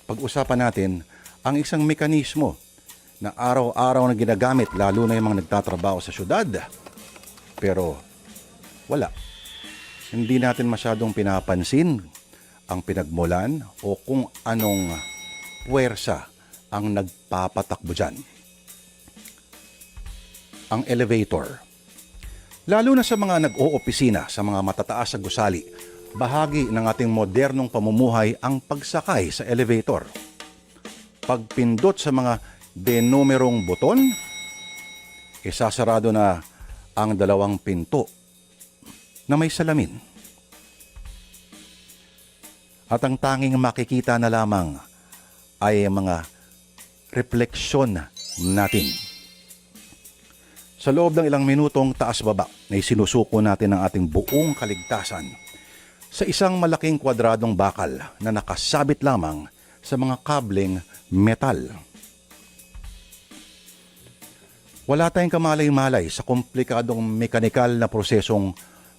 pag-usapan natin ang isang mekanismo na araw-araw na ginagamit lalo na yung mga nagtatrabaho sa syudad. Pero wala. Hindi natin masyadong pinapansin ang pinagmulan o kung anong puwersa ang nagpapatakbo dyan. Ang elevator. Lalo na sa mga nag-oopisina, sa mga matataas sa gusali, bahagi ng ating modernong pamumuhay ang pagsakay sa elevator. Pagpindot sa mga denumerong buton, isasarado na ang dalawang pinto na may salamin. At ang tanging makikita na lamang ay mga refleksyon natin. Sa loob ng ilang minutong taas-baba na isinusuko natin ang ating buong kaligtasan sa isang malaking kwadradong bakal na nakasabit lamang sa mga kableng metal. Wala tayong kamalay-malay sa komplikadong mekanikal na prosesong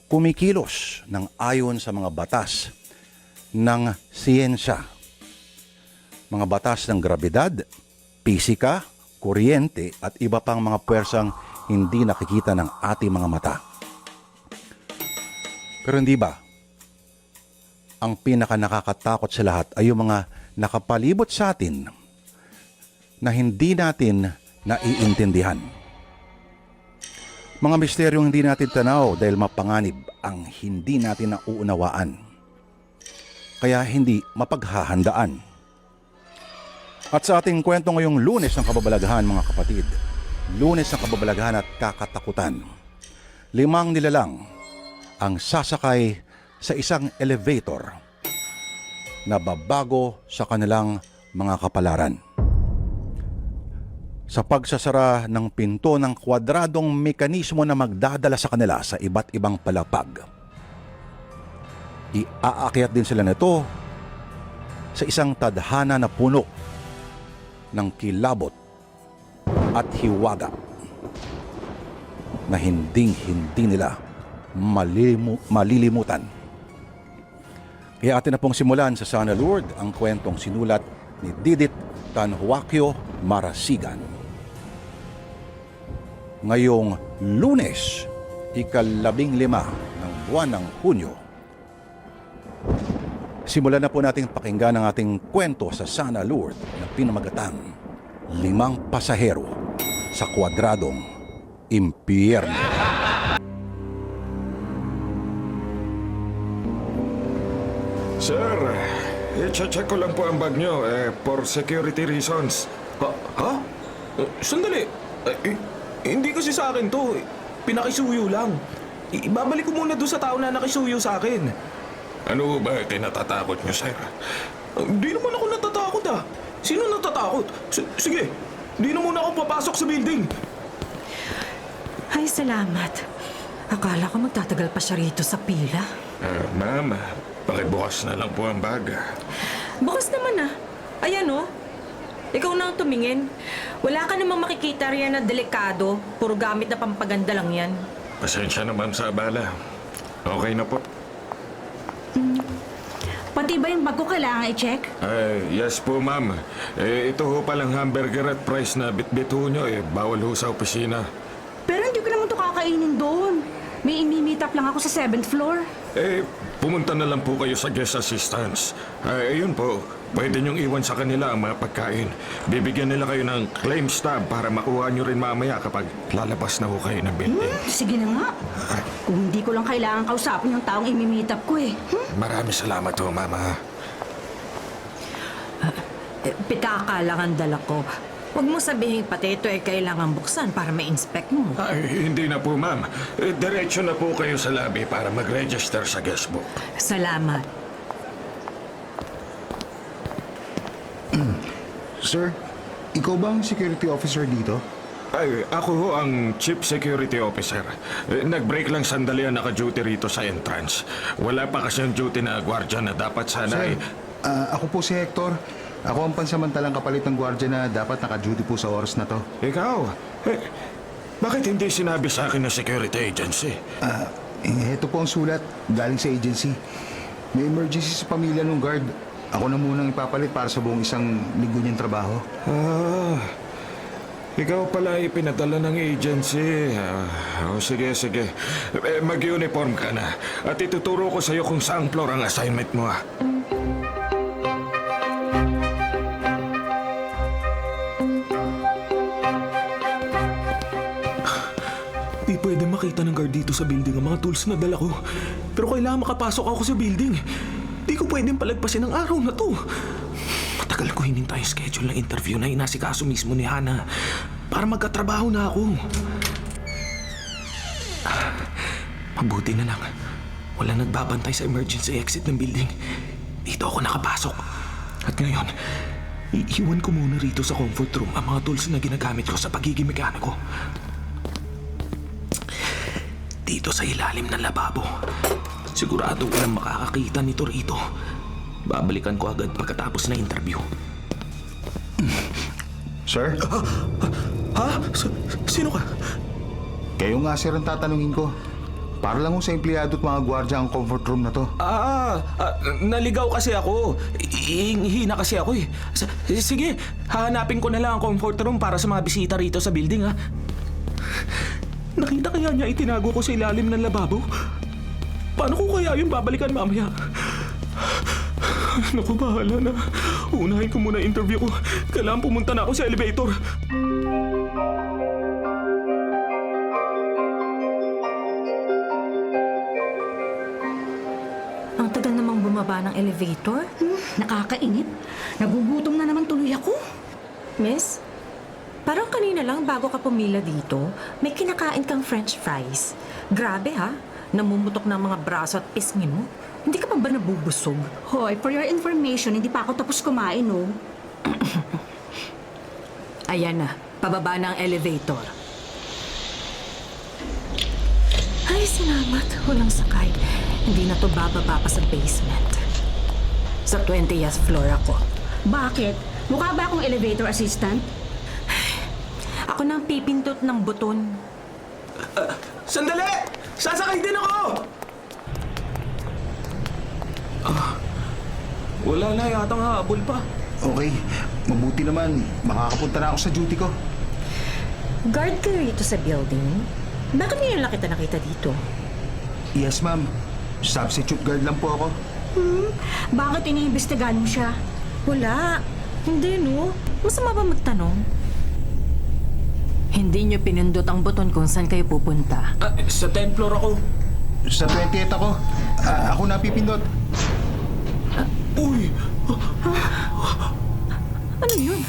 kumikilos ng ayon sa mga batas ng siyensya. Mga batas ng grabidad, pisika, kuryente at iba pang mga puwersang hindi nakikita ng ating mga mata. Pero hindi ba? Ang pinaka-nakakatakot sa lahat ay yung mga nakapalibot sa atin na hindi natin naiintindihan. Mga misteryong hindi natin tanaw dahil mapanganib ang hindi natin nauunawaan. Kaya hindi mapaghahandaan. At sa ating kwento ngayong Lunes ng Kababalaghan, mga kapatid, Lunes ng Kababalaghan at Kakatakutan, 5 nilalang ang sasakay sa isang elevator na babago sa kanilang mga kapalaran. Sa pagsasara ng pinto ng kwadradong mekanismo na magdadala sa kanila sa iba't ibang palapag, iaakyat din sila nito sa isang tadhana na puno ng kilabot at hiwaga na hindi nila malilimutan. Kaya atin na pong simulan sa Sana Lourdes ang kwentong sinulat ni Didit Tanhuacio Marasigan. Ngayong Lunes, 15 ng buwan ng Hunyo, simulan na po nating pakinggan ang ating kwento sa Sana Lourdes na pinamagatang 5 pasahero sa kwadradong impyerno. Sir, i-check ko lang po ang bag nyo for security reasons. Ha? Sandali. Hindi kasi sa akin to. Pinakisuyo lang. Ibabalik ko muna doon sa tao na nakisuyo sa akin. Ano ba kinatatakot nyo, sir? Di naman ako natatakot ah. Sino natatakot? Sige, di na muna ako papasok sa building. Ay, salamat. Akala ko magtatagal pa siya rito sa pila. Ma'am, pakibukas na lang po ang bag. Bukas naman ah. Ayan oh. Ikaw na ang tumingin. Wala ka namang makikita riyan na delikado. Puro gamit na pampaganda lang yan. Pasensya na, ma'am, sa abala. Okay na po. Pati ba yung bag ko kailangan i-check? Yes po, ma'am. Ito ho palang hamburger at fries na bit-bit ho nyo. Bawal ho sa opisina. Pero hindi ko naman ito kakainin doon. May imi-meet up lang ako sa 7th floor. Pumunta na lang po kayo sa guest assistance. Ayun po, pwede nyong iwan sa kanila ang mga pagkain. Bibigyan nila kayo ng claim stub para makuha nyo rin mamaya kapag lalabas na ho kayo ng building. Sige na nga. Kung hindi ko lang kailangan kausapin yung taong imi-meet up ko eh. Maraming salamat ho, mama. Pitaka lang ang dala ko. Huwag mo sabihin pati ito ay kailangan buksan para ma-inspect mo. Hindi na po, ma'am. Diretso na po kayo sa lobby para mag-register sa guest book. Salamat. Sir, ikaw ba ang security officer dito? Ako ho ang Chief Security Officer. Nag-break lang sandali ang naka-duty rito sa entrance. Wala pa kasi ang duty na gwardiya na dapat sana Sir, ako po si Hector. Ako ang pansamantalang kapalit ng gwardiya na dapat naka-duty po sa oras na to. Ikaw? Bakit hindi sinabi sa akin na security agency? Ito po ang sulat galing sa agency. May emergency sa pamilya ng guard. Ako na munang ipapalit para sa buong isang linggo niyang trabaho. Ikaw pala ay pinadala ng agency. Sige. Mag-uniform ka na. At ituturo ko sa'yo kung saang floor ang assignment mo. Di pwede makita ng guard dito sa building ang mga tools na dala ko. Pero kailangan makapasok ako sa building. Di ko pwedeng palagpasin ang araw na to. Matagal ko hinintay yung schedule ng interview na inasikaso mismo ni Hana para magkatrabaho na ako. Mabuti na lang. Wala nagbabantay sa emergency exit ng building. Dito ako nakapasok. At ngayon, iiwan ko muna rito sa comfort room ang mga tools na ginagamit ko sa pagiging mekaniko. Dito sa ilalim ng lababo. Sigurado walang makakakita nito rito. Babalikan ko agad pagkatapos na interview. Sir? Ha? Sino ka? Kayo nga, sir, ang tatanungin ko. Para lang ho sa empleyado at mga gwardya ang comfort room na to. Naligaw kasi ako. Hina kasi ako eh. Sige, hahanapin ko na lang ang comfort room para sa mga bisita rito sa building ha. Nakita kaya niya itinago ko sa ilalim ng lababo? Paano ko kaya yung babalikan mamaya? Naku, bahala na. Unahin ko muna yung interview ko. Kailangan pumunta na ako sa elevator. Ang tagal namang bumaba ng elevator. Nakakainip. Nagugutom na naman tuloy ako. Miss, parang kanina lang bago ka pumila dito, may kinakain kang french fries. Grabe ha, namumutok ng mga braso at pisngi mo. Hindi ka pa ba nabubusog? Hoy, for your information, hindi pa ako tapos kumain, oh. Ayan na, pababa na ang elevator. Ay, salamat. Walang sakay. Hindi na to bababa pa sa basement. Sa 20th floor ako. Bakit? Mukha ba akong elevator assistant? Ako nang pipindot ng buton. Sandali! Sasakay din ako! Wala na yatang habol pa. Okay, mabuti naman. Makakapunta na ako sa duty ko. Guard ka rito sa building? Bakit ngayon lang kita nakita dito? Yes, ma'am. Substitute guard lang po ako. Bakit iniimbestigahan mo siya? Wala. Hindi, no? Masama ba magtanong? Hindi niyo pinindot ang buton kung saan kayo pupunta. Sa 10th floor ako. Sa 20th ako. Ako napipindot. Uy! Ano yun?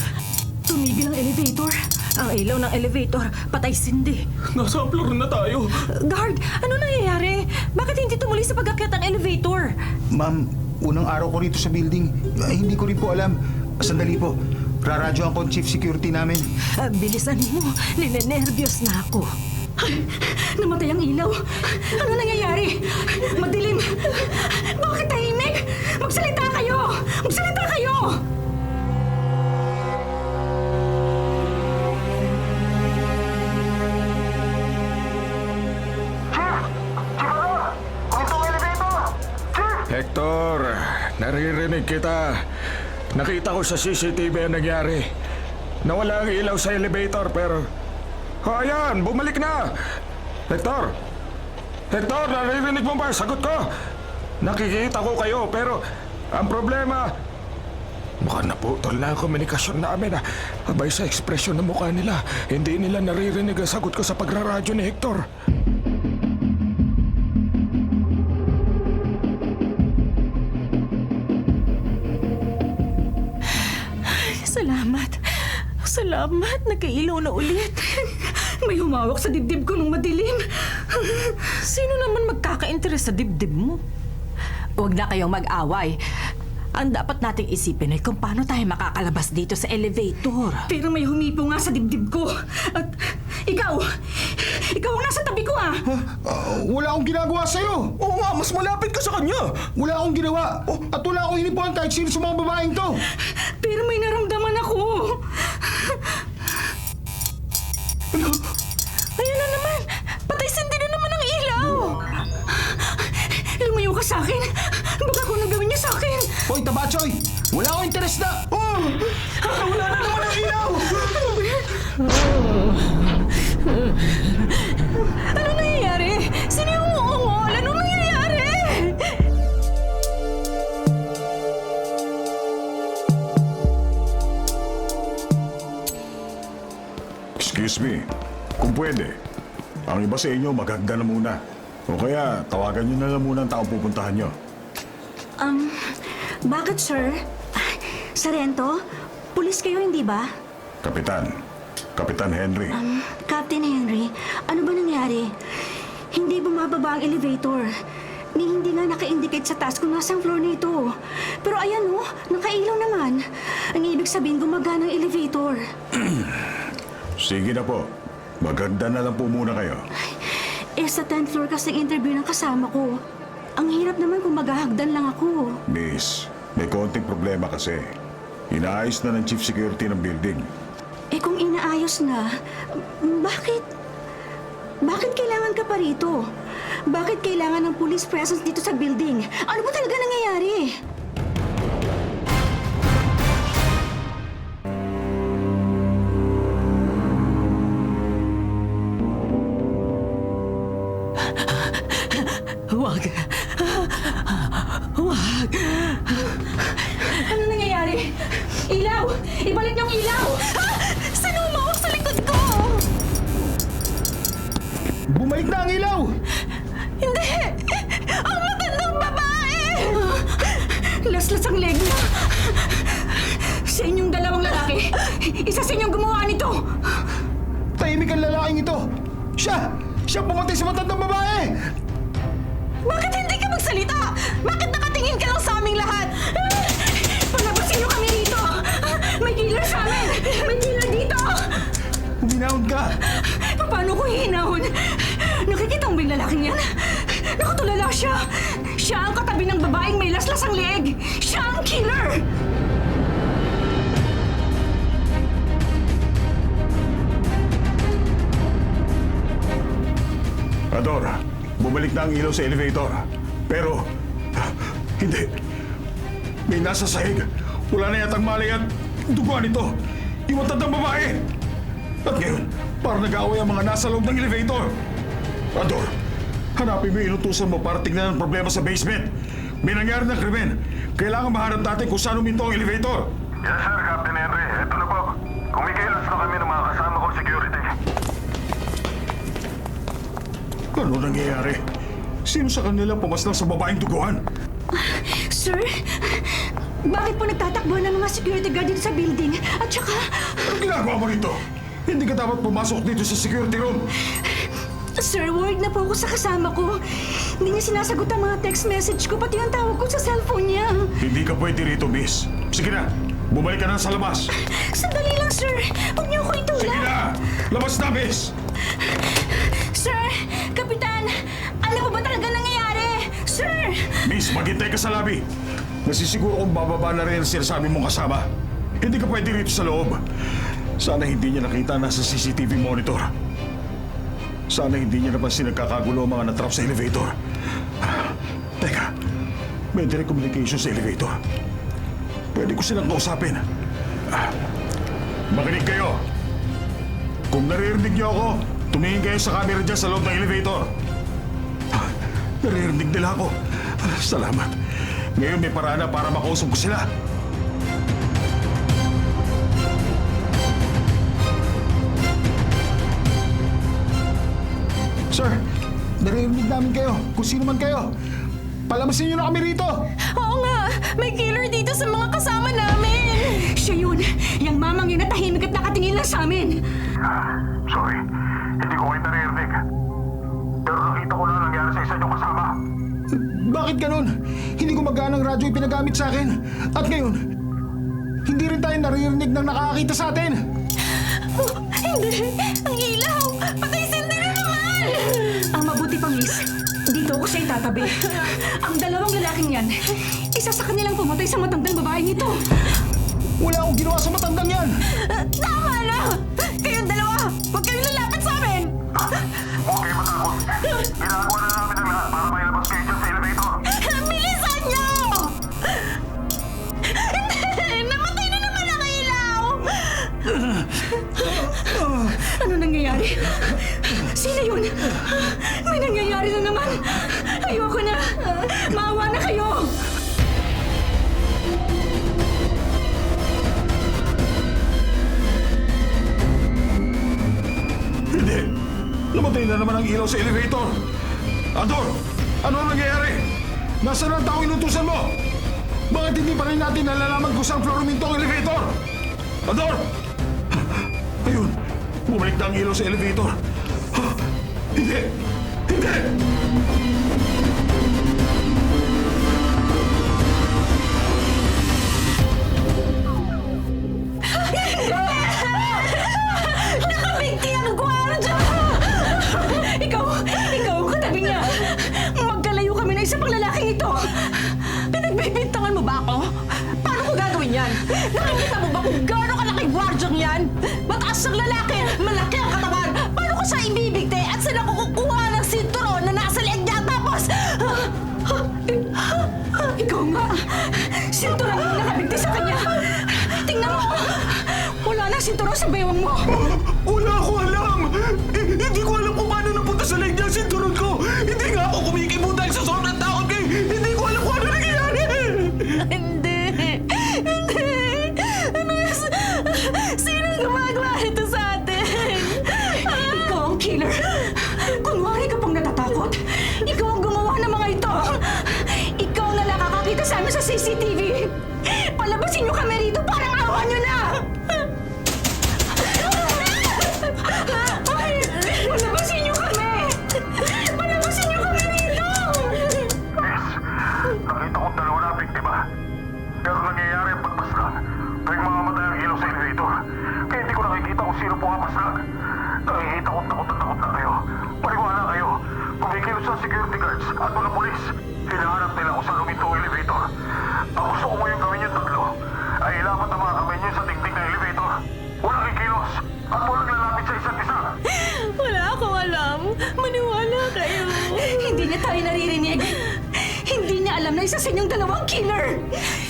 Tumigil ang elevator. Ang ilaw ng elevator, patay sindi. Nasa floor na tayo. Guard, ano nangyayari? Bakit hindi tumuloy sa pag-akyat ang elevator? Ma'am, unang araw ko rito sa building. Hindi ko rin po alam. Sandali po. Raradyoan ko ang chief security namin. Bilisan mo, ninenervyos na ako. Namatay ang ilaw. Ano nangyayari? Madilim. Bakit tahimik? Magsalita kayo! Magsalita kayo! Hector, naririnig kita. Nakita ko sa CCTV ang nangyari. Nawala ang ilaw sa elevator pero... ayan, bumalik na! Hector! Hector, naririnig mo ba? Sagot ko! Nakikita ko kayo pero ang problema... mukhang naputol na ang komunikasyon namin. Abay sa ekspresyon ng mukha nila, hindi nila naririnig ang sagot ko sa pagraradyo ni Hector. Salamat, nagkailaw na ulit. May humawak sa dibdib ko nung madilim. Sino naman magkaka-interes sa dibdib mo? Huwag na kayong mag-away. Ang dapat nating isipin ay kung paano tayo makakalabas dito sa elevator. Pero may humipo nga sa dibdib ko. At ikaw ang nasa tabi ko ah. Wala akong ginagawa sa'yo. Oo nga, mas malapit ka sa kanya. Wala akong ginawa. At wala akong hinipuan kahit sino sa mga babaeng to. Pero may naramdaman ako. Ayan na naman! Patay sindi na naman ang ilaw! Lumayo ka sa akin. Baka kung nagawin niyo sa sa akin! Hoy, Tabachoy! Wala akong interes na! Oh! Wala na naman ang ilaw! Ano nangyayari? Sino yung uungol? Anong nangyayari? Excuse me, kung pwede, ang iba sa inyo maghagda na muna. O kaya tawagan nyo na lang muna ang taong pupuntahan nyo. Bakit, sir? Sarento? Pulis kayo, hindi ba? Kapitan Henry. Captain Henry, ano ba nangyari? Hindi bumababa ang elevator. Ni hindi nga naka-indicate sa task kung nasang floor na ito. Pero ayan oh, nakailaw naman. Ang ibig sabihin gumagana ang elevator. Sige na po, maghagda na lang po muna kayo. Sa 10th floor kasi interview ng kasama ko. Ang hirap naman kung maghahagdan lang ako. Miss, may konting problema kasi. Inaayos na ng chief security ng building. Kung inaayos na, bakit? Bakit kailangan ka pa rito? Bakit kailangan ng police presence dito sa building? Ano ba talaga nangyayari? Huwag. Huwag. Ano nangyayari? Ilaw! Ibalik niyong ilaw! Sino umawak sa likod ko? Bumalik na ang ilaw! Hindi! Ang matandang babae! Laslas ang leg niya. Sa inyong dalawang lalaki, isa sa inyong gumawa nito. Tahimik ang lalaking ito! Siya! Siya pumatay sa matandang babae! Bakit hindi ka magsalita? Bakit nakatingin ka lang sa aming lahat? Palabasin niyo kami dito! May killer sa amin! May killer dito! Huminahon ka! Paano ko hihinahon? Nakikita mo ba yung lalaking yan? Nakatulala siya! Siya ang katabi ng babaeng may laslas ang leeg! Siya ang killer! Ador, bumalik na ang ilaw sa elevator. Pero, hindi. May nasa sahig. Wala na yatang malay at duguan ito. Yung matandang babae. At ngayon, parang nag-aaway ang mga nasa loob ng elevator. Ador, hanapin mo yung inutusan mo para tingnan ang problema sa basement. May nangyari ng krimen. Kailangan mahanap natin kung saan uminto ang elevator. Yes, sir, Captain Henry. Ito na po. Kumikilos na kami ng mga kasama kong security. Ano nangyayari? Sino sa kanila pumaslang sa babaeng duguan? Sir, bakit po nagtatakbo ng mga security guard dito sa building? At saka, Anong ginagawa mo rito? Hindi ka dapat pumasok dito sa security room. sir, worried na po ako sa kasama ko. Hindi niya sinasagot ang mga text message ko, pati ang tawag ko sa cellphone niya. Hindi ka pwede rito, miss. Sige na, bumalik ka na sa labas. Sandali lang, sir. Huwag niyo ako itulak. Sige na! Labas na, miss! Sir, Kapitan, ano ba talaga nangyayari? Sir! Miss, maghintay ka sa lobby. Nasisiguro kong bababa na rin ang sinasabi mong kasama. Hindi ka pwede rito sa loob. Sana hindi niya nakita nasa CCTV monitor. Sana hindi niya napansin nagkakagulo ang mga natrap sa elevator. Teka, may direct communication sa elevator. Pwede ko silang kausapin. Makinig kayo. Kung naririnig niyo ako, tumingin kayo sa camera dyan sa loob ng elevator. Naririnig nila ako. Salamat. Ngayon may paraan na para makausap ko sila. Sir, naririnig namin kayo. Kung sino man kayo. Palamasin niyo na kami rito! Oo nga, may killer dito sa mga kasama namin. Siya yun, yung mamang yun na tahimik at nakatingin lang sa amin. Sorry, hindi ko kayo naririnig. Pero nakita ko lang nangyari sa isa niyong kasama. Bakit ganun? Hindi ko maganang radyo yung pinagamit sa akin. At ngayon, hindi rin tayo naririnig ng nakakakita sa atin. Hindi, ang ilaw, patay sindi na naman. Ang mabuti pang miss, dito ako siya itatabi. Ang dalawang lalaking yan, isa sa kanilang pumatay sa matandang babaeng ito. Wala akong ginawa sa matandang yan. Tama na! Kayong dalawa, huwag kayong lalapit sa amin! Huwag kayo matakot. Ginagawa na namin ang lahat para mailabas kayo dyan sa elevator. Bilisan niyo! Henry! Sino yun? May nangyayari na naman! Ayoko na! Maawa na kayo! Hindi! Namatay na naman ang ilaw sa elevator! Ador! Ano ang nangyayari? Nasaan ang tao inutusan mo? Bakit hindi pa rin natin nalalaman kung saan floor huminto ang elevator? Ador! Ayun! Bumalik na ang ilaw sa elevator! Hindi! Hindi! Nakabigti ang gwardiya! Ikaw ang katabi niya! Magkalayo kami na isa pang lalaking ito! Pinagbibintangan mo ba ako? Paano ko gagawin yan? Nakikita mo ba kung gano'ng kalaking gwardyang yan? Mataas ang lalaki, malaki ang katawan. Paano ko siya ibibigte at sila kukuha ng sinturon na nasa leeg niya tapos... Ikaw nga! Sinturon ang nakabigti sa kanya! Tingnan mo! Wala na sinturon sa baywang mo! Wala ko alam! Hindi ko alam kung paano napunta sa leg niya ang sinturon ko! Hindi nga ako kumikibo dahil sa sobrang takot kay... Hindi ko alam kung ano nangyayari! Hindi! Sinong gumagawa nito sa atin? Ikaw ang killer! Kunwari ka pang natatakot! Ikaw ang gumawa ng mga ito! Ikaw na nakakakita sa amin sa CCTV! Palabasin niyo kami rito! Parang awa niyo na! Palabasin niyo kami! Palabasin niyo kami rito! Nakita kong dalawa na biktima. Pero nangyayari ang pagpaslang. Tuwing mamamatay ang ilaw sa elevator. Kaya hindi ko nakikita kung sino pumapaslang. Nakikita kong takot na kayo. Paniwala kayo. Kumikilos sa security guards at mga polis. Hinahanap nila kung saan huminto ang elevator. Ang gusto ko ngayon gawin yung tatlo ay ilapat ang mga kamay niyo sa tingting ng elevator. Walang kikilos at walang lalapit sa isa't isa. Wala akong alam. Maniwala kayo. Hindi niya tayo naririnig! Hindi niya alam na isa sa inyong dalawang killer!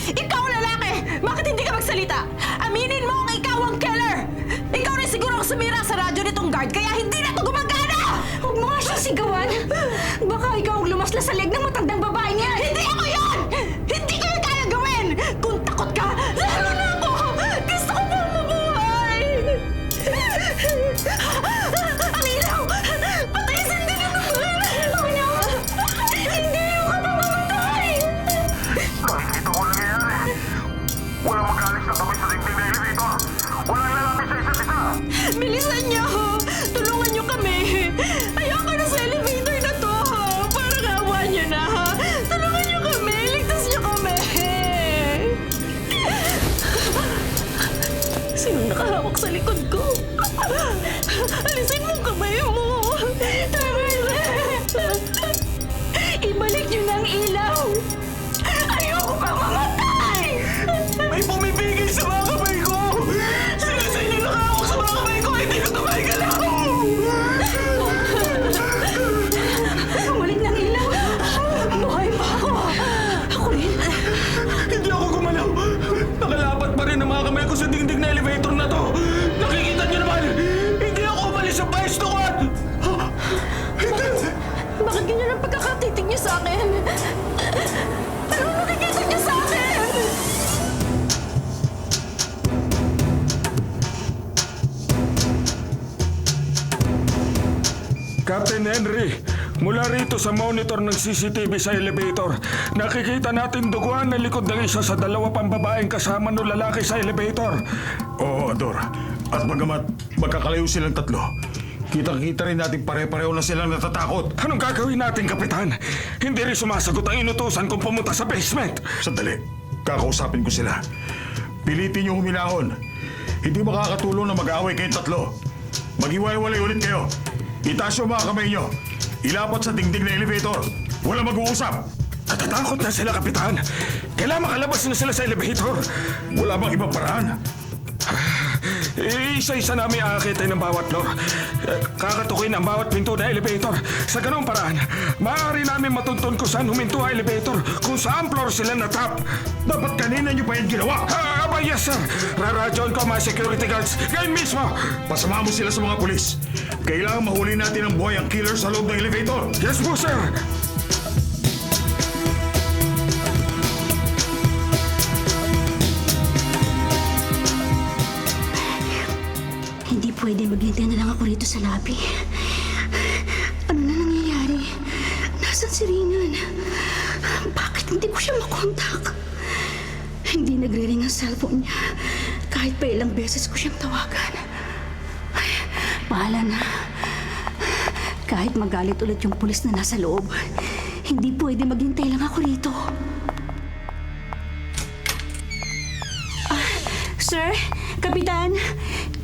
Ikaw lalaki! Bakit hindi ka magsalita? Aminin mo kung ikaw ang killer! Ikaw rin siguro ang sumira sa radyo nitong guard kaya hindi na ito gumagana! Huwag mo nga siya sigawan! Baka ikaw ang lumasla sa leg ng matandang babae niya! Hindi ako yun! Hindi ko yun kaya gawin! Kung takot ka, lalo na ako! Gusto ko pa mabuhay! Ang ilaw! Patayin din ang naman! Oh no! Hindi ako mamamatay! Nakikita ko nangyayari. Walang mag-alis na kami sa tingting ng elevator. Walang lalapit sa isa't isa. Bilisan niyo! Tulungan niyo kami! Ayoko na sa elevator na to! Parang awa niyo na! Tulungan niyo kami! Ligtas niyo kami! Sinong nakahawak sa likod ko? Alisin mo ang kamay mo! Ibalik niyo na ang ilaw! Ayoko pa mamatay! May pumipigil sa mga kamay ko! Sila sa inyo nakahawak sa mga kamay ko! Hindi ko tumay galaw! Bumalik ng ilaw! Buhay pa ako! Ako rin! Hindi ako gumalaw! Nakalapat pa rin ang mga kamay ko sa dingding na elevator na to! Nakikita niyo naman! Hindi ako umalis sa pwesto ko at... Bakit ganyan ang pagkakatitig niyo sa akin? Ano nakikita niyo sa akin? Captain Henry, mula rito sa monitor ng CCTV sa elevator, nakikita natin duguan na likod ng isa sa dalawa pang babaeng kasama ng lalaki sa elevator. Oo, Ador. At bagamat magkakalayo silang tatlo, kita-kita rin natin pare-pareho na silang natatakot. Anong gagawin natin, Kapitan? Hindi rin sumasagot ang inutusan kung pumunta sa basement. Sandali, kakausapin ko sila. Pilitin niyo huminahon. Hindi makakatulong na mag-aaway kayong tatlo. Maghiwalay-walay ulit kayo. Itaas yung mga kamay niyo. Ilapat sa dingding na elevator. Wala mag-uusap. Natatakot na sila, Kapitan. Kailangan makalabas na sila sa elevator. Wala bang ibang paraan? Isa-isa namin aakitin ng bawat floor. Kakatukin ang bawat pinto na elevator. Sa ganung paraan, maaari namin matuntun kung saan huminto ang elevator, kung saan floor sila na-trap. Dapat kanina niyo pa yung ginawa. Aba, yes, sir. Raradyon ko ang mga security guards. Ngayon mismo. Pasama mo sila sa mga pulis. Kailangan mahuli natin ang buhay ang killer sa loob ng elevator. Yes po, sir. Hindi pwede maghintay na lang ako rito sa lobby. Ano na nangyayari? Nasaan si Renan? Bakit hindi ko siya makontak? Hindi nagre-ring ang cellphone niya. Kahit pa ilang beses ko siyang tawagan. Ay, bahala na. Kahit magalit ulit yung pulis na nasa loob, hindi pwede maghintay lang ako rito. Sir, Kapitan,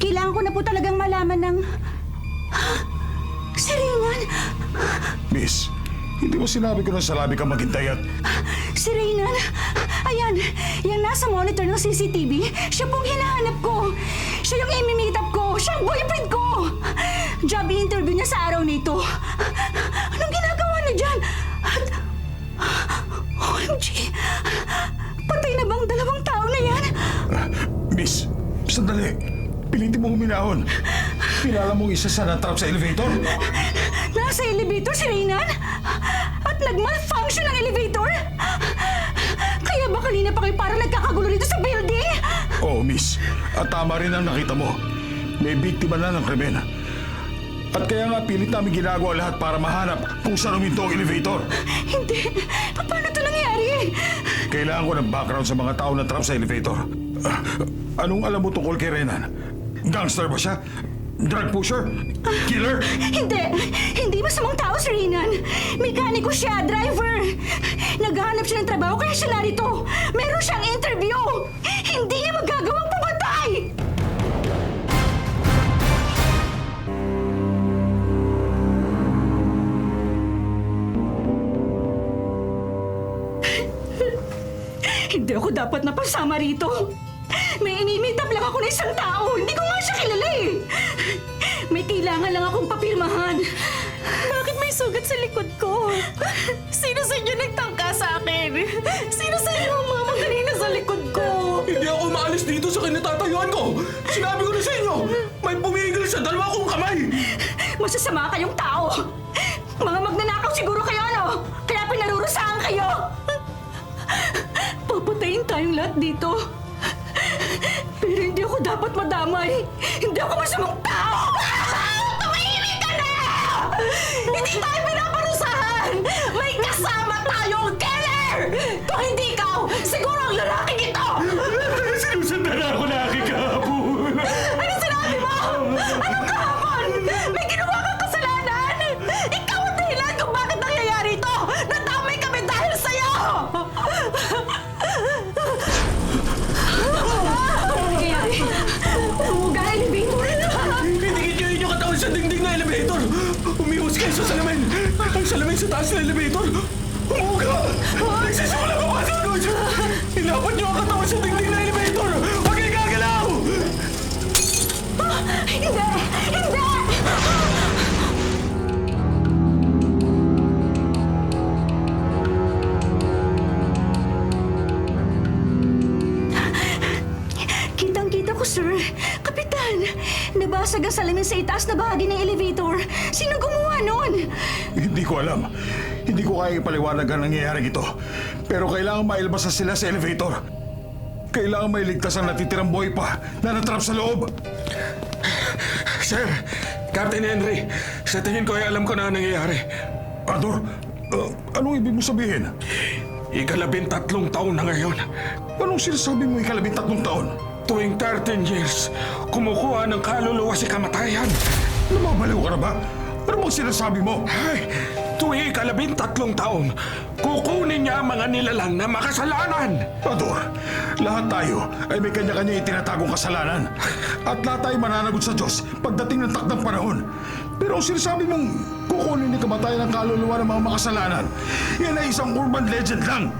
kailangan ko na po talagang malaman ng... Si Renan! Miss, hindi mo sinabi ko na sa labi ka maghintay at... Si Renan! Ayan, yung nasa monitor ng CCTV, siya pong hinahanap ko. Siya yung imi-meet up ko. Siya ang boyfriend ko. Job interview niya sa araw nito. Anong ginagawa na dyan? At... OMG! Patay na bang dalawang tao na yan? Miss, sandali. Pilitin mo huminahon. Kilala mong isa sa natrap sa elevator? Nasa elevator si Renan? At nag-malfunction ang elevator? Kaya ba kanina pa kayo parang nagkakagulo dito sa building? Oo, miss. At tama rin ang nakita mo. May biktima na ng krimen. At kaya nga pilit namin ginagawa lahat para mahanap kung saan huminto ang elevator. Hindi. Paano ito nangyari? Kailangan ko ng background sa mga tao na trap sa elevator. Anong alam mo tungkol kay Renan? Gangster ba siya? Drug pusher? Killer? Hindi. Hindi masamang tao si Renan. Mekaniko siya, driver. Naghahanap siya ng trabaho kaya siya narito. Meron siyang interview. Hindi niya magagawang pumatay. Hindi ako dapat napasama rito. May ini-meet up lang ako ng isang tao. Hindi ko nga siya kilala eh. May kailangan lang akong papirmahan. Bakit may sugat sa likod ko? Sino sa inyo nagtangka sa akin? Sino sa inyo ang mama kanina sa likod ko? Hindi ako maalis dito sa kinatatayuan ko! Sinabi ko na sa inyo, may pumigil sa dalawa kong kamay! Masasama kayong tao. Mga magnanakaw siguro kayo, ano? Kaya pinarurusahan kayo. Papatayin tayong lahat dito. Pero hindi ako dapat madamay. Hindi ako masamang tao! Tumahimik ka na! Hindi tayo pinaparusahan! May kasama tayong killer! Kung hindi ikaw, siguro ang lalaking ito! Sinusundan ako na aking kahapon! Ano sinabi mo? Anong kahapon? May ginawa kang kasalanan! Ikaw ang dahilan kung bakit nangyayari ito! Nadamay kami dahil sa'yo! Nangyayari? Umuga elevator! Itikit nyo inyong katawan sa dingding na elevator! Umiwas kayo sa salamin! Ang salamin sa taas ng elevator! Umuga! Nagsisimula ko pasok ko! Ilapat nyo ang katawan sa dingding na elevator! Huwag kayo gagalaw! Hindi! Hindi! Kitang-kita ko, sir. Kapitan, nabasag ang salamin sa itaas na bahagi ng elevator. Sino gumawa nun? Hindi ko alam. Hindi ko kaya ipaliwanag ang nangyayari ito. Pero kailangan mailabas na sila sa elevator. Kailangan mailigtas ang natitirang boy pa na natrap sa loob. Sir, Captain Henry, sa tingin ko ay alam ko na ang nangyayari. Ador, anong ibig mo sabihin? 13 taon na ngayon. Anong sinasabi mo 13 taon? Tuwing 13 years, kumukuha ng kaluluwa si kamatayan. Namabaliw ka na ba? Ano bang sinasabi mo? Ay, tuwing 13 taon, kukunin niya ang mga nilalang na makasalanan. Ador, lahat tayo ay may kanya-kanya itinatagong kasalanan. At lahat tayo mananagot sa Diyos pagdating ng takdang panahon. Pero ang sinasabi mong kukunin ni kamatayan ang kaluluwa ng mga makasalanan, yan ay isang urban legend lang.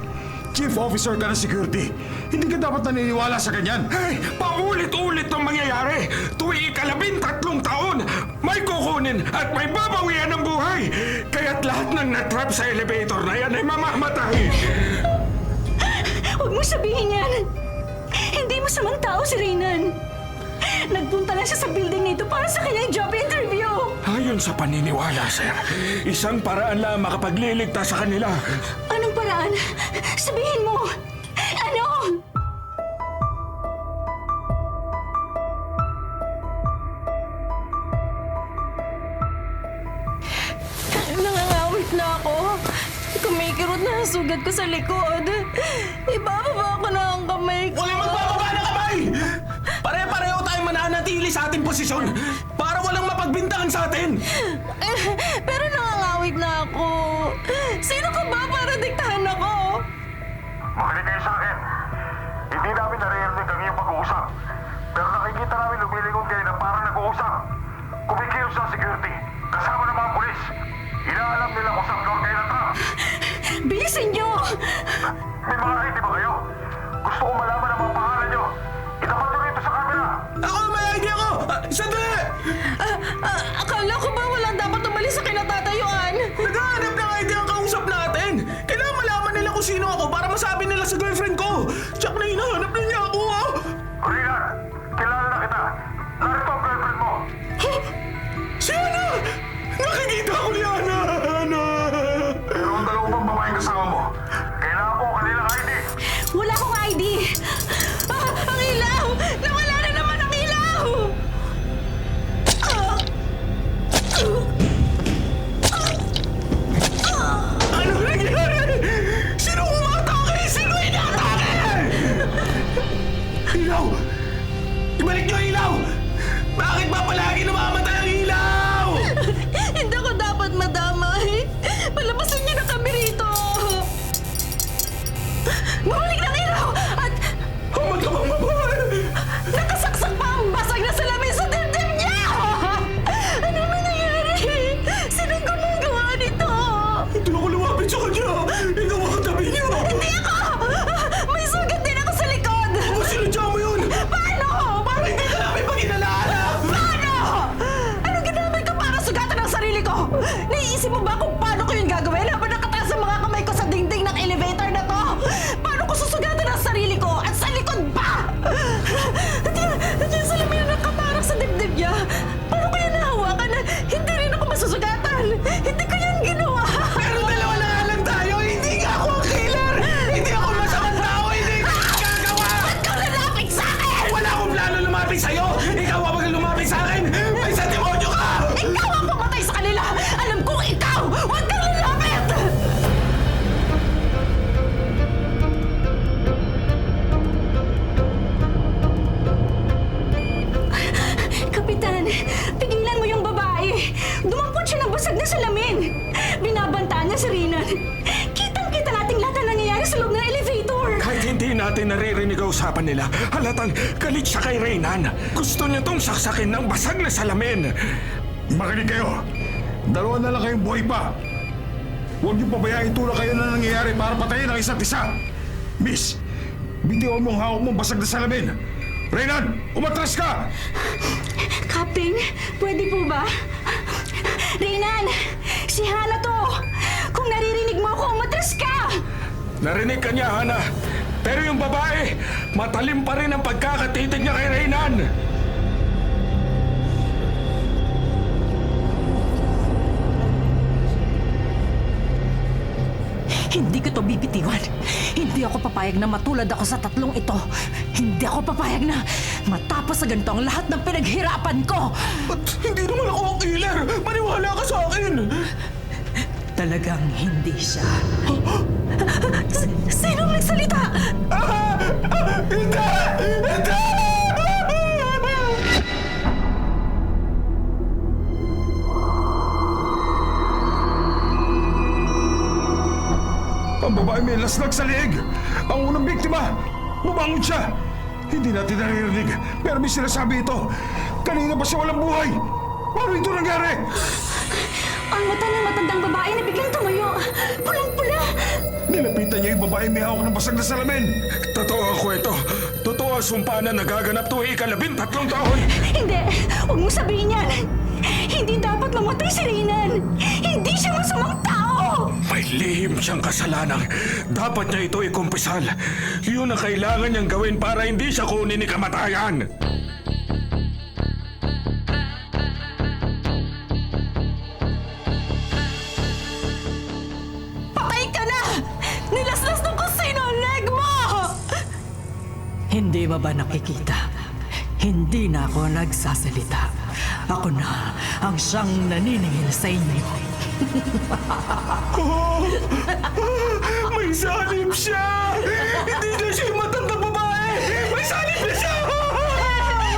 Chief Officer ka ng security. Hindi ka dapat naniniwala sa ganyan. Hey, paulit-ulit ang mangyayari. Tuwing ika-13 taon, may kukunin at may babawian ng buhay. Kaya't lahat ng natrap sa elevator na yan ay mamamatay. Huwag mo sabihin yan! Hindi masamang tao si Reynan. Nagpunta lang siya sa building na ito para sa kanyang job interview. Ayon sa paniniwala, sir, isang paraan lang makapagliligtas sa kanila. Anong paraan? Sabihin mo! Ano? Nangangawit na ako. Kumikirot na ang sugat ko sa likod. Ibababa ko na ang kamay ko. Walang magbababa ng kamay! Pare-pareho tayong mananatili sa ating posisyon para walang mapagbintangan sa atin! Pero nangangawit na ako. Sino ka ba para diktahan ako? Makinig kayo sa akin. Hindi namin naririnig ang iyong pag-uusap. Pero nakikita namin lumilingon kayo na parang nag-uusap. Kumikilos sa security. Kasama ng mga pulis. Inaalam nila kung sa floor kayo na-trap. Bilisan niyo! May mga ID ba kayo? Gusto ko malaman ang mga pangalan niyo. Itapat niyo rito sa camera. Ako, may idea ko! Sandali! Akala ko ba walang dapat umalis sa kinatatayuan? Naghahanap ng idea ang kausap natin! Kailangan malaman nila kung sino ako para masabi nila sa girlfriend ko! Tsak na hinahanap na niya ako, ah! Rinan, kilala na kita. Narito ang girlfriend mo. Si Ana! Nakikita ko ni Ana! Ana! Pero ang dalawang pang babaeng kasama mo, kailangan ko ang kanilang ID. Wala akong ID! Ang ilaw! Nawala na naman ang ilaw! Ano nangyari? Sino umatake? Sino inatake? Ilaw! Ibalik niyo ang ilaw! Bakit ba palagi namamatay ang ilaw? Hindi ako dapat madamay. Palabasin niyo na kami rito. Bumalik ng ilaw! At Huwag ka bang mabuhay? nakasaksak pa ang basag na salamin sa dibdib niya! Ano nangyayari? Sino gumagawa nito? Hindi ako lumapit sa kanya! Ikaw ang katabi niyo! Hindi ako! May sugat din ako sa likod! Kung sinadya mo yun! Paano? Paano? Hindi ka namin pag inalaala! Paano? Anong ginamit ko para sugatan ang sarili ko? Naiisip mo ba kung paano ko yun gagawin habang nakataas ang mga kamay ko sa dingding ng elevator na to? Paano ko susugatan ang sarili ko at sa likod pa? At yung salamin na nakaparang sa dibdib niya, paano ko yan nahawakan na hindi rin ako masusugatan? Hindi ko yan ginawa. Pero dalawa na nga lang tayo! Hindi nga ako ang killer! Hindi ako masamang tao! Hindi ko gagawa! Ba't ka lalapit sa akin? Wala akong plano lumapit sa'yo! Ikaw ang wag lumapit sa akin! May sa demonyo ka! Ikaw ang pumatay sa kanila! Alam kong ikaw! Huwag kang lalapit! Kapitan, pigilan mo yung babae. Dumampot siya ng basag na salamin. Binabantaan niya si Reynan. Kitang-kita nating lahat na nangyayari sa loob ng elevator. Kahit hindi natin naririnig ang usapan nila, halatang galit siya kay Reynan. Gusto niya tong saksakin ng basag na salamin. Makinig kayo. Dalawa na lang kayong buhay pa. Huwag niyo pabayaan itulak kayo na nangyayari para patayin ang isa't isa. Miss, bitiwan mo ang hawak mong basag na salamin. Reynan, umatras ka! Captain, pwede po ba? Reynan, si Hana to. Kung naririnig mo ako, umatras ka. Narinig ka niya, Hana. Pero yung babae, matalim pa rin ang pagkakatitig niya kay Reynan. Hindi ko to bibitiwan. Hindi ako papayag na matulad ako sa tatlong ito. Hindi ako papayag na matapos sa ganito ang lahat ng pinaghirapan ko. At hindi naman ako ang killer! Maniwala ka sa akin! Talagang hindi siya. Sinong nagsalita? Hindi! Hindi! Ang babae may laslag sa liig. Ang unang biktima, bumangon siya. Hindi natin naririnig, pero may sinasabi ito. Kanina pa siya walang buhay. Paano ito nangyari? Ang mata ng matandang babae na biglang tumayo. Pulang-pula. Nilapitan niya yung babae may hawak ng basag na salamin. Totoo ang kwento. Totoo ang sumpa na nagaganap tuwing ika-13 taon. Hindi! Huwag mong sabihin yan! Hindi dapat mamatay si Renan! Hindi siya masamang tao! May lihim siyang kasalanan. Dapat niya ito ikumpisal. Yun ang kailangan niyang gawin para hindi siya kunin ni kamatayan. Patay ka na! Nilaslas ng kusino ang leg mo! Hindi mo ba nakikita? Hindi na ako nagsasalita. Ako na ang siyang naniningil sa inyo. May sanib siya! Hindi na siya yung matandang babae! May sanib na siya!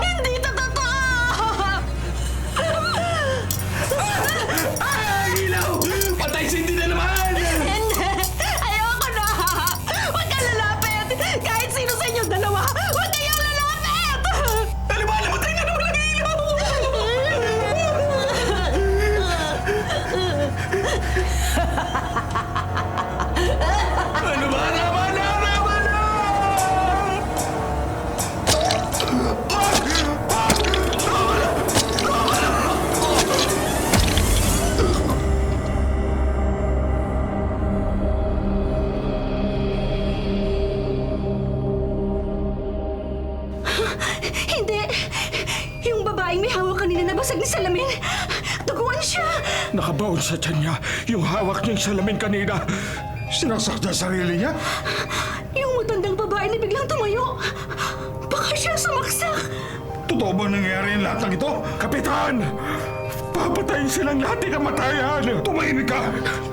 Hindi ito totoo! Ilaw! Patay si hindi na naman! Hindi! Ayoko na! Huwag kang lalapit! Kahit sino sa inyong dalawa, huwag kayong lalapit! Ano ba? Namatay na naman ang ilaw! Ano ba? Tama na! Tama na! Hindi! Yung babaeng may hawak kanina na basag ni salamin. Duguan siya! Nakabaon sa tiyan niya yung hawak niyang salamin kanina. Sinasaktan sarili niya? Yung matandang babae na biglang tumayo. Baka siya sumaksak. Totoo ba nangyayari ang lahat ng ito? Kapitan! Papatayin silang lahat ng kamatayan! Tumahimik ka!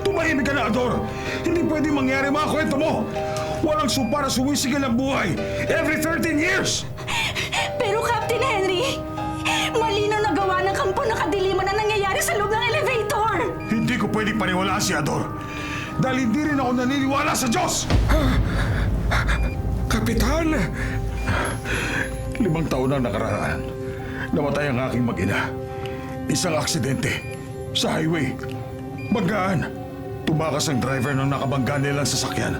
Tumahimik ka na, Ador! Hindi pwede mangyari ang mga kwento mo! Walang sumpa na sumisigil ang buhay every 13 years! Pero Captain Henry, malinaw na gawa ng kampo na kadiliman na nangyayari sa loob ng elevator. Hindi ko pwede paniwalaan si Ador dahil hindi rin ako naniniwala sa Diyos! Kapitan! 5 taon na nakaraan, namatay ang aking mag-ina. Isang aksidente sa highway. Banggaan. Tumakas ang driver ng nakabangga nilang sasakyan.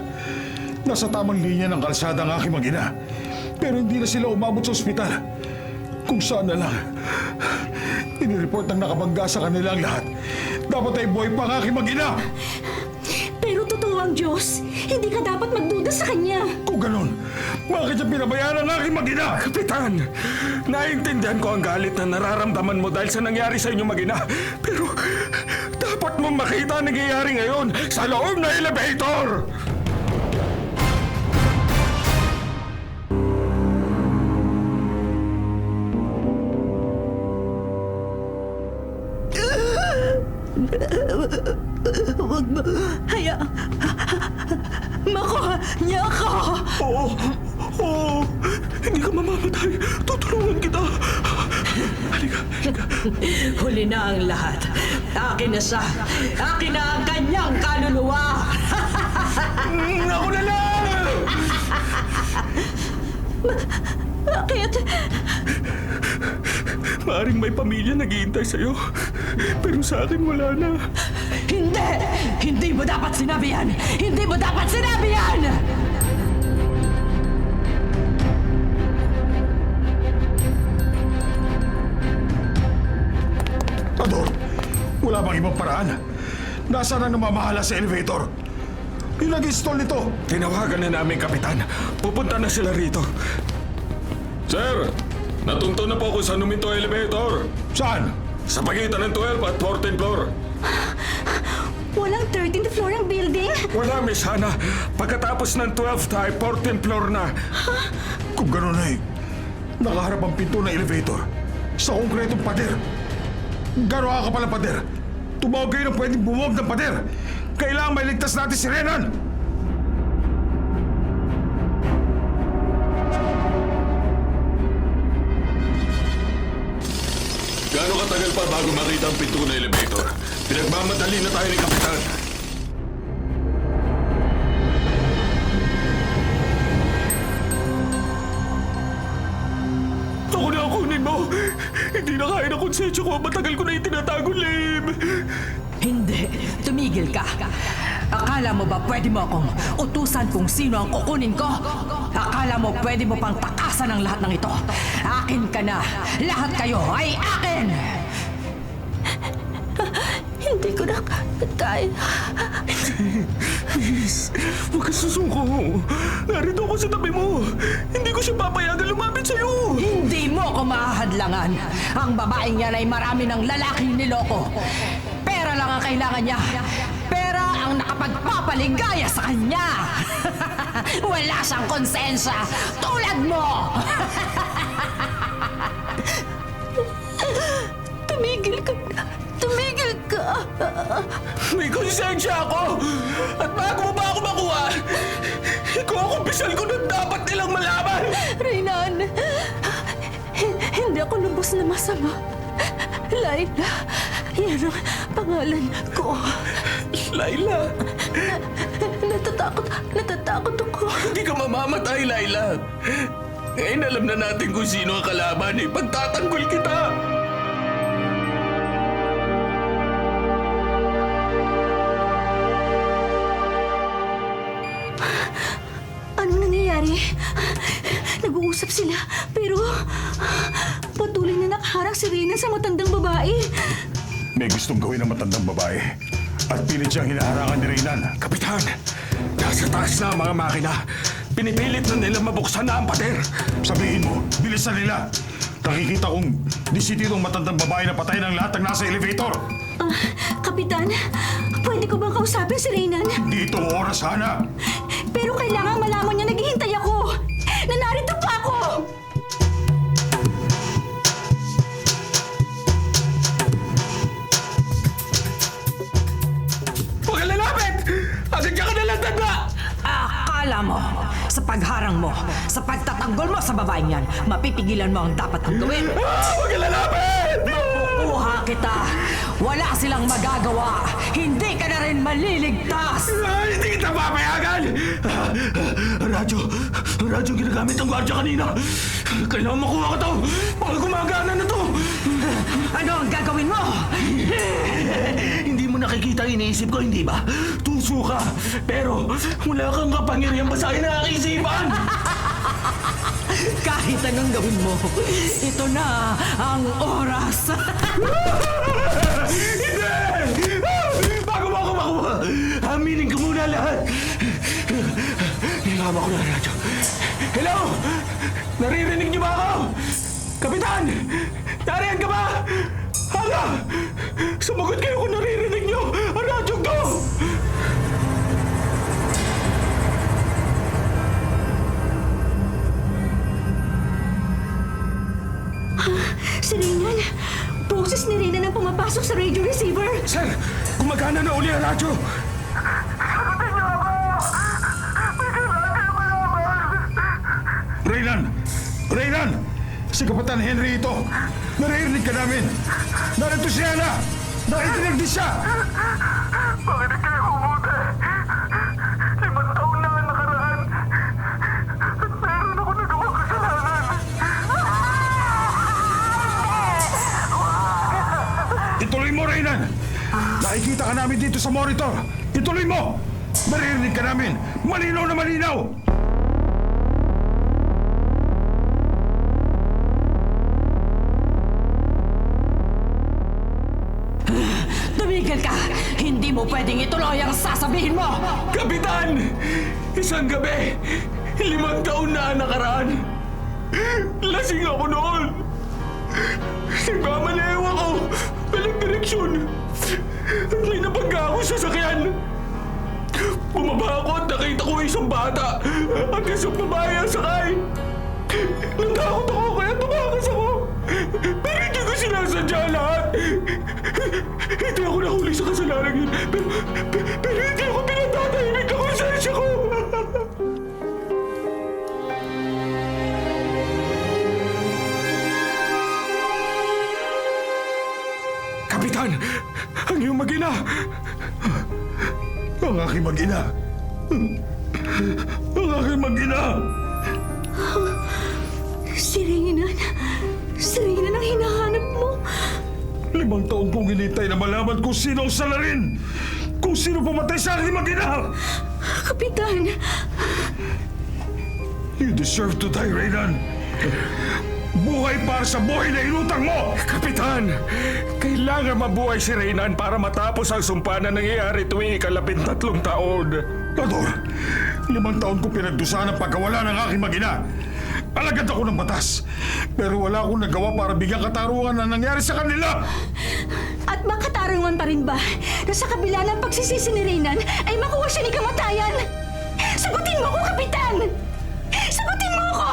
Nasa tamang linya ng kalsada ang aking mag-ina. Pero hindi na sila umabot sa ospital. Kung saan na lang. Inireport ng nakabangga sa kanila ang lahat. Dapat ay buhay pa ang aking mag-ina. Pero totoo ang Diyos, hindi ka dapat magduda sa Kanya. Kung ganun, bakit niya pinabayaan ang aking mag-ina? Kapitan! Naintindihan ko ang galit na nararamdaman mo dahil sa nangyari sa inyong mag-ina. Pero dapat mong makita ang nangyayari ngayon sa loob na elevator! Huwag mo. Makuha niya ako. Oo! Hindi ka mamamatay! Tutulungan kita! Halika! Huli na ang lahat. Akin na siya. Akin na ang kanyang kaluluwa. Ako na lang! Bakit? Maaring may pamilya naghihintay sa'yo. Pero sa akin wala na. Hindi! Hindi mo dapat sinabi yan! Hindi mo dapat sinabi yan! Ador, wala bang ibang paraan? Nasaan ang namamahala sa elevator? Yung nag-install nito? Tinawagan na namin, Kapitan. Pupunta na sila rito. Sir, natunto na po kung saan huminto ang elevator. Saan? Sa pagitan ng 12 at 14th floor. Walang 13th floor ang building? Wala, Miss Hannah. Pagkatapos ng 12th ay 14th floor na. Kung gano'n ay, nakaharap ang pinto ng elevator sa konkretong pader. Gano'n ka pala pader? Tumawag kayo ng pwedeng bumuwag ng pader. Kailangan may ligtas natin si Renan. Gano'ng katagal pa bago makita ang pinto ng elevator? Pinagmamadali na tayo ni Kapitan. Ako na ang kunin mo! Hindi na kaya ng konsensyo ko. Matagal ko na itinatagong lihim. Hindi, tumigil ka. Akala mo ba pwede mo akong utusan kung sino ang kukunin ko? Akala mo pwede mo pang takasan ang lahat ng ito? Akin ka na. Lahat kayo ay akin! Hindi ko na kaya. Please, huwag ka susuko. Narito ako sa tabi mo. Hindi ko siya papayagan lumapit sa'yo. Hindi mo ako mahahadlangan. Ang babaeng yan ay marami ng lalaking niloko. Pera lang ang kailangan niya. Pera ang nakapagpapaligaya sa kanya. Wala siyang konsensya tulad mo. Tumigil ka. Tumigil ka. May konsensya ako. At bago mo ba ako makuha, ikukumpisal ko na dapat nilang malaman. Reynan, hindi ako lubos na masama. Laila, yan ang pangalan ko. Laila, Natatakot ako. hindi ka mamamatay, Laila. Ngayon alam na natin kung sino ang kalaban. Pagtatanggol kita. Anong nangyayari? Nag-uusap sila, pero patuloy na nakaharang si Reynan sa matandang babae. May gustong gawin ng matandang babae. At pilit siyang hinaharangan ni Reynan. Kapitan, nasa taas na ang mga makina. Pinipilit na nila mabuksan na ang pader. Sabihin mo, bilisan nila. Nakikita kong disitidong matandang babae na patay ng lahat ng nasa elevator. Kapitan, pwede ko bang kausapin si Reynan? Dito oras, Hana. Pero kailangan malaman niya naghihintay ako. Na narito pa ako! Huwag ka lalapit! Agad ka na lang tanda! Akala mo, sa pagharang mo, sa pagtatanggol mo sa babaeng yan, mapipigilan mo ang dapat mong gawin. Huwag ka lalapit! Makukuha kita. Wala silang magagawa. Hindi ka na rin maliligtas. Hindi kita papayagan! Radyo ginagamit ng gwardiya kanina. Kailangan makuha ko to. Baka gumagana na to. Ano ang gagawin mo? Hindi mo nakikita ang iniisip ko, hindi ba? Tuso ka. Pero wala kang kapangyarihan basahin ang aking isipan. Kahit anong gawin mo, ito na ang oras. Hindi! Bago mo ako makuha, aminin ko muna lahat. Nilama ko na ang radyo. Hello? Naririnig niyo ba ako? Kapitan! Nariyan ka ba? Hala! Sumagot kayo kung naririnig niyo ang radyo ko! Si Reynan! Boses ni Reynan ang pumapasok sa radio receiver! Sir, gumagana na uli ang radyo. Sagutin niyo ako! May kailangan kayo malaman! Reynan! Reynan! Si Kapitan Henry ito. Naririnig ka namin. Narito si Hana. Nakikinig din siya. Makinig kayo mabuti! 5 taon na ang nakaraan at meron ako nagawang kasalanan! Ituloy mo, Reynan. Nakikita ka namin dito sa monitor. Ituloy mo. Maririnig ka namin. Malinaw na malinaw. Tumigil ka! Hindi mo pwedeng ituloy ang sasabihin mo! Kapitan! Isang gabi, 5 taon na ang nakaraan. Lasing ako noon. Nagmamalayaw ako. Walang direksyon. At may napagka ako sa sakyan. Bumaba ako at nakita ko isang bata at isang babae ang sakay. Natakot ako kaya tumakas ako. Pero hindi ko sinasadya lahat. Hindi ako nahuli sa kasalanan yun. Pero hindi ako pinatatahimik na konsensya ko. Kapitan, ang iyong mag-ina. Ang aking mag-ina. Ang aking mag-ina. Si Reynan! Si Reynan ang hinahanap mo! 5 taon ko kong hinintay na malaman kung sino ang salarin. Kung sino pumatay sa aking mag-ina. Kapitan, You deserve to die, Reynan. Buhay para sa buhay na inutang mo! Kapitan, kailangan mabuhay si Reynan para matapos ang sumpa na nangyayari tuwing ika-13 taon. Ador, 5 taon ko pinagdusahan ang pagkawala ng aking mag-ina. Alagad ako ng batas. Pero wala akong nagawa para bigyan katarungan na nangyari sa kanila. at makatarungan pa rin ba na sa kabila ng pagsisisi ni Reynan ay makuha siya ni kamatayan? Sagutin mo ko, Kapitan! Sagutin mo ko!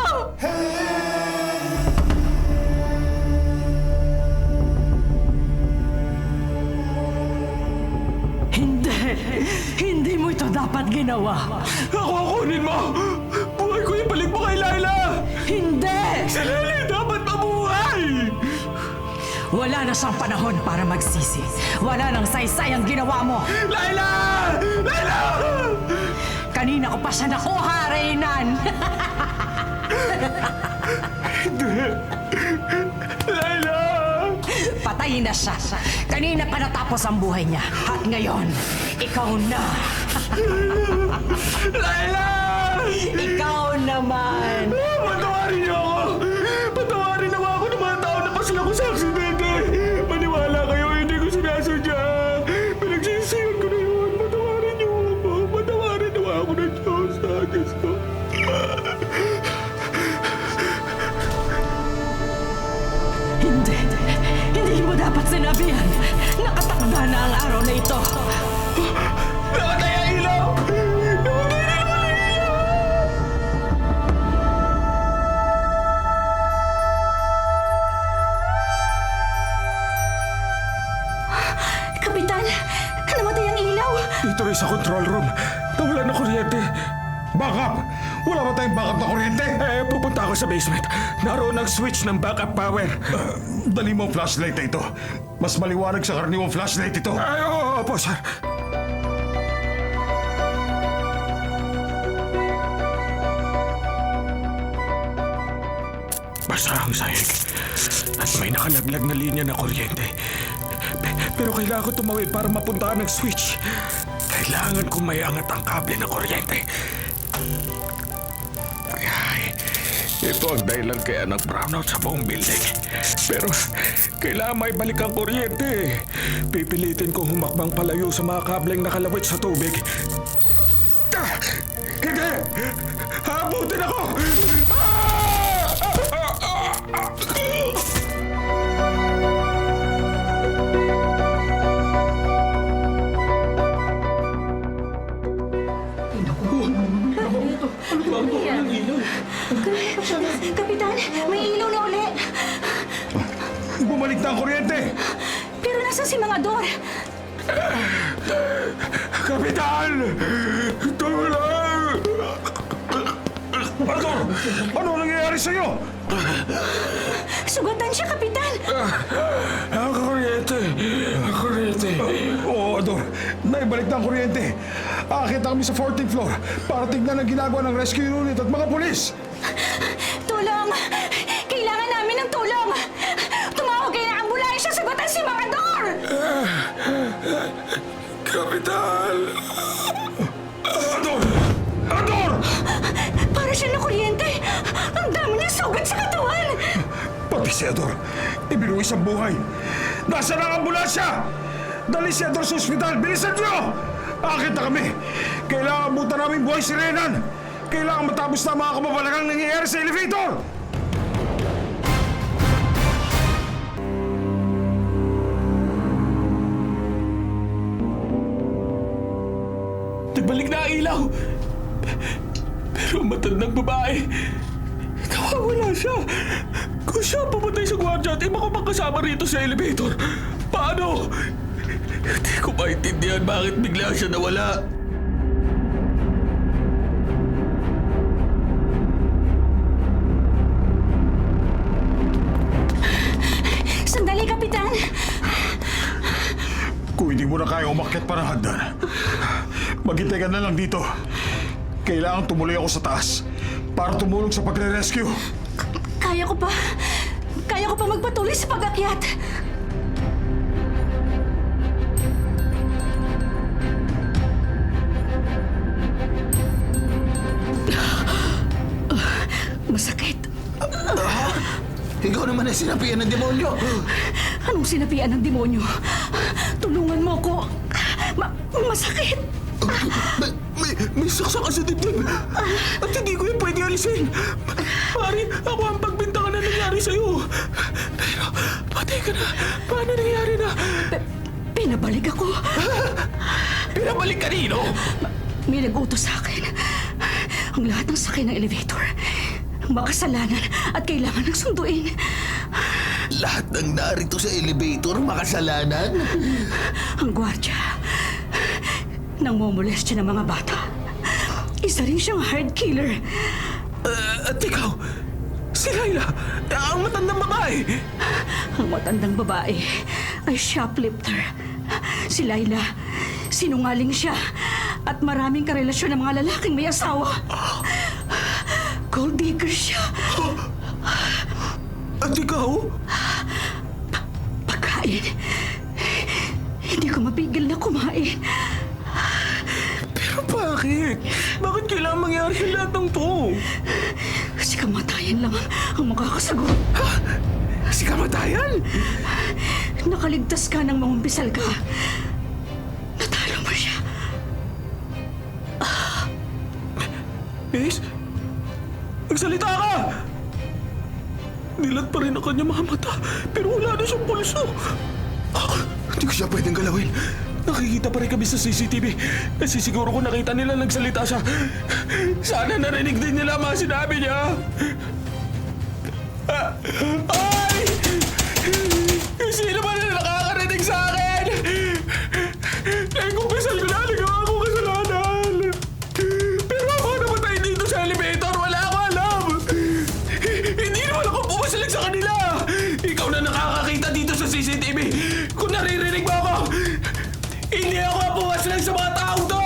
Hindi mo ito dapat ginawa. Ako kunin mo! Buhay ko ibalik mo kay Laila! Hindi! Si Lily dapat mabuhay! Wala na siyang panahon para magsisi. Wala nang saysay ang ginawa mo. Laila! Laila! Kanina ko pa siya nakuha, Reynan. Laila! Patayin na siya. Kanina pa natapos ang buhay niya. At ngayon, ikaw na. Laila! Ikaw naman. Patawarin niyo ako! Patawarin naman ako ng mga tao na pasala ko sa aksidente! Maniwala kayo, hindi ko sinasadya! Pinagsisihan ko na yun! Patawarin niyo ako! Patawarin naman ako ng Diyos! Diyos ko! Hindi. Hindi mo dapat sinabihan. Nakatakda na ang araw na ito. Namatay ang ilaw! Namatay na naman ang ilaw! Kapitan, namatay ang ilaw! Dito rin sa control room. Nawalan ng kuryente. Backup! Wala ba tayong backup na kuryente? Pupunta ako sa basement. Naroon ang switch ng backup power. Dali mo ang flashlight na ito. Mas maliwanag sa karaniwang flashlight ito. Ay, oo po, sir. Basta ang sahig. At may nakalaglag na linya na kuryente. Pero kailangan ko tumawid para mapuntahan ang switch. Kailangan ko may angat ang kable ng kuryente. Ay, ito ang dahilan kaya nag-brownout sa buong building. Pero kailangan may balik ang kuryente. Pipilitin kong humakbang palayo sa mga kableng nakalawit sa tubig. Ah! Hindi! Habutin ako! Kapitan, may ilaw na uli! Bumalik na ang kuryente! Pero nasa si Mang Ador? Kapitan! Tulong! Ador! Ano nangyayari sa'yo? Sugatan siya, Kapitan! Ang kuryente! Ang kuryente! Oo, Ador. Naibalik na ang kuryente. Aakit kami sa 14th floor para tignan ang ginagawa ng rescue unit at mga pulis. Tulong! Kailangan namin ng tulong! Tumawag kayo ng ambulansya! Sugatan si Mang Ador! Kapitan! Ador! Ador! Para siya na kuryente! Ang dami niya sugat sa katawan! Pati si Ador, ibinuwis ang buhay. Nasaan ang ambulansya? Dali si Ador sa ospital. Bilisan niyo! Akit na kami. Kailangan abutan namin buhay si Renan. Kailangan matapos na ang mga kababalagang nangyayari sa elevator. Nagbalik na ang ilaw! Pero ang matandang babae, nawawala siya! Kung siya pumatay sa gwardiya at iba ko pang kasama rito sa elevator, paano? Hindi ko maintindihan bakit bigla siya nawala. Sandali, Kapitan! Kung hindi mo na kaya umakyat pa ng hagdan, maghintay ka na lang dito. Kailangan tumuloy ako sa taas para tumulong sa pagre-rescue. Kaya ko pa magpatuloy sa pag-akyat. masakit. Ikaw naman ay sinapian ng demonyo. Anong sinapian ng demonyo? Tulungan mo ko. Masakit. May saksak ka sa dibdib. At hindi ko yan pwede alisin. Pare, ako ang pagbintangan na nangyari sa'yo. Pero, patay ka na. Paano nangyari na? Pinabalik ako. Pinabalik kanino? May nag-utos sa akin. Ang lahat ng sakay ng elevator. Makasalanan at kailangan ng sunduin. Lahat ng narito sa elevator makasalanan. Ang gwardya. Nang momolestya ng mga bata. Isa rin siyang hard killer. At ikaw, si Laila, ang matandang babae. Ang matandang babae ay shoplifter. Si Laila, sinungaling siya at maraming karelasyon ng mga lalaking may asawa. Gold digger siya. At ikaw? Pagkain. Hindi ko mapigil na kumain. Pero bakit? Bakit kailangan mangyari ang lahat ng to? Si kamatayan lang ang makakasagot. Si kamatayan? Nakaligtas ka nang mangumpisal ka. Natalo mo siya. Ace? Magsalita ka! Nilat pa rin ang kanya mga mata, pero wala na siyang pulso. Hindi ko siya pwedeng galawin. Nakikita pa rin kami sa CCTV. Nasisiguro ko nakita nila nagsalita siya. Sana narinig din nila mga sinabi niya. Ay! Sino ba na nakakarinig sa akin? Nagkumpisal ko na, nagawa ko kasalanan. Pero ako namatay dito sa elevator, wala ako alam. Hindi naman ako pumasalag sa kanila. Ikaw na nakakakita dito sa CCTV. Kung naririnig mo ako, hindi ako pumasalag sa mga taong to.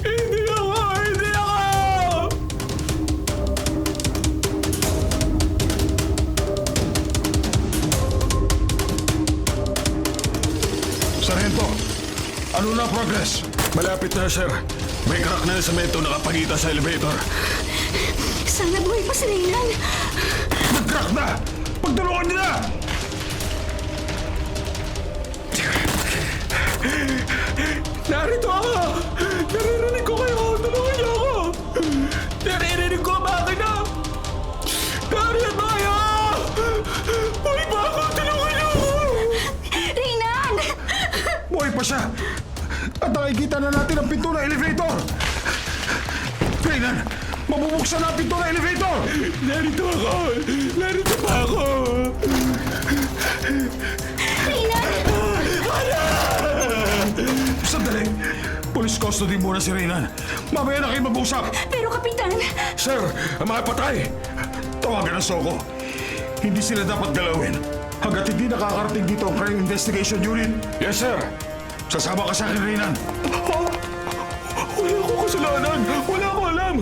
Hindi ako. Sargento, ano na progress? Malapit na, sir. May crack na sa semento nakapagita sa elevator. Sana buhay pa si Reynan. Nag-crack na! Pagdulungan nila! Narito ako! Naririnig ko kayo! Tulungan niyo ako! Naririnig ko ang makina! Naririnig ba kayo? Uy, bako! Tulungan niyo ako! Reynan! Buhay pa siya! At nakikita na natin ang pinto ng elevator! Reynan! Mabubuksan na ang pinto ng elevator! Narito ako! Narito pa ako! Reynan! Sandali! Police custody muna si Reynan. Mamaya na kayo mag-usap! Pero Kapitan, Sir, ang mga patay! Tawagan ang Soko. Hindi sila dapat galawin hanggat hindi nakakarating dito ang Crime Investigation Unit. Yes, sir. Sasama ka sa akin, Reynan. Wala akong kasalanan! Wala akong alam!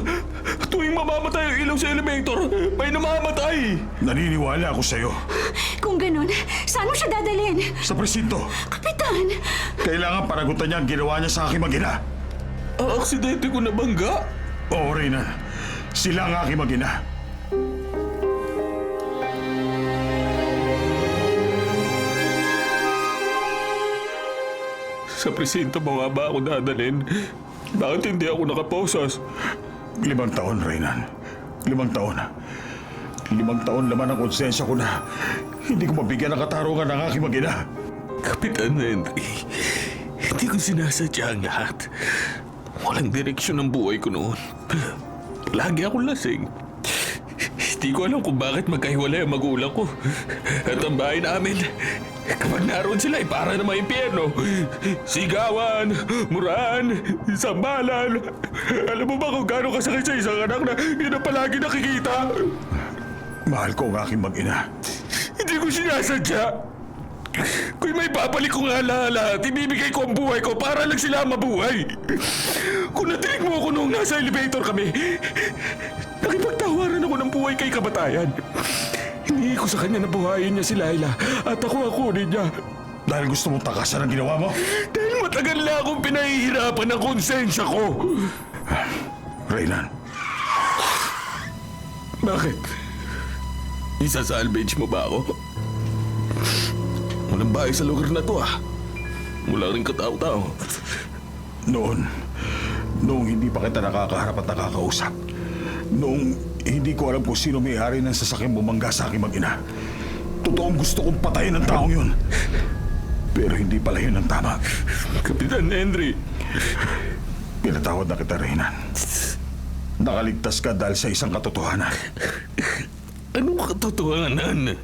Tuwing mamamatay ang ilaw sa elevator, may namamatay! Naniniwala ako sa'yo. kung ganun, saan mo siya dadalhin? Sa presinto, Kapitan! kailangan panagutan niya ang ginawa niya sa aking mag-ina. Ang aksidente ko nabangga? Oo, Reynan. Sila ang aking mag-ina. Sa presinto mo nga ba ako dadalhin? Bakit hindi ako nakaposas? 5 taon, Reynan. 5 taon. 5 taon laman ang konsensya ko na hindi ko mabigyan ng katarungan ng aking mag-ina. Kapitan Henry, hindi ko sinasadya ang lahat. Walang direksyon ang buhay ko noon. Lagi akong lasing. Hindi ko alam kung bakit magkahiwalay ang magulang ko. At ang bahay namin, kapag naroon sila ay para na may impyerno. Sigawan, murahan, sambalan. Alam mo ba kung gaano kasakit sa isang anak na yun ang palagi nakikita? Mahal ko ang aking mag-ina. Hindi ko sinasadya. Kung may babalik ko nga lahat, ibibigay ko ang buhay ko para lang sila mabuhay. Kung natinig mo ako noong nasa elevator kami, nakipagtawaran ako ng buhay kay kamatayan. Hinihingi ko sa kanya na buhayin niya si Laila at ako kunin niya. Dahil gusto mong takasan ang ginawa mo? Dahil matagal na akong pinahihirapan ng konsensya ko. Reynan, Bakit? Isa-salvage mo ba ako? Walang bahay sa lugar na to ah. Wala rin katao-tao. Noong hindi pa kita nakakaharap at nakakausap. Noong hindi ko alam kung sino may-ari ng sasakyang bumangga sa aking mag-ina. Totoong gusto kong patayin ang taong yun. Pero hindi pala yun ang tama. Kapitan Henry. Pinatawad na kita, Reynan. Nakaligtas ka dahil sa isang katotohanan. Anong katotohanan?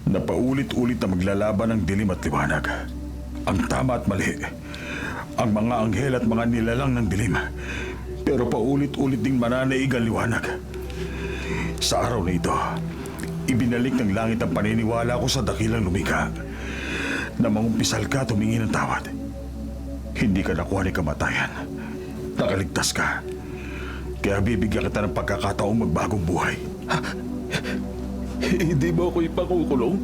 Na paulit-ulit na maglalaban ng dilim at liwanag. Ang tama at mali. Ang mga anghel at mga nilalang ng dilim. Pero paulit-ulit ding mananaig ang liwanag. Sa araw na ito, ibinalik ng langit ang paniniwala ko sa dakilang lumikha. Na mangumpisal ka tumingi ng tawad. Hindi ka nakuha ni kamatayan. Nakaligtas ka. Kaya bibigyan kita ng pagkakataong magbagong buhay. Hindi ba ako ipakukulong?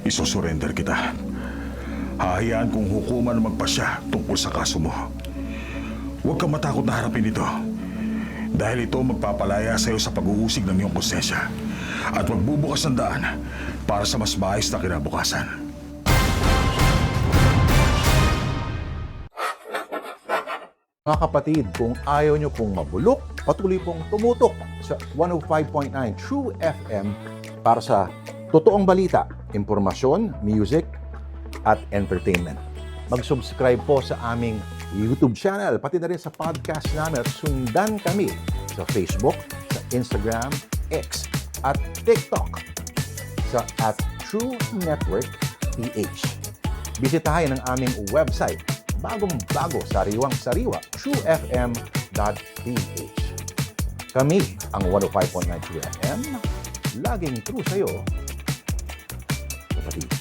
Isusurrender kita. Hahayaan kong hukuman na magpasya tungkol sa kaso mo. Huwag kang matakot na harapin ito. Dahil ito magpapalaya sa iyo sa pag-uusig ng iyong konsensya at magbubukas ng daan para sa mas maayos na kinabukasan. Mga kapatid, kung ayaw nyo pong mabulok, patuloy pong tumutok sa 105.9 True FM para sa totoong balita, impormasyon, music, at entertainment. Mag-subscribe po sa aming YouTube channel, pati na rin sa podcast namin at sundan kami sa Facebook, sa Instagram, X, at TikTok sa @TrueNetworkPH. Bisitahin ang aming website, bagong-bago, sariwang-sariwa, truefm.ph. Kami ang 105.9 True FM, laging true sa'yo, kapatid.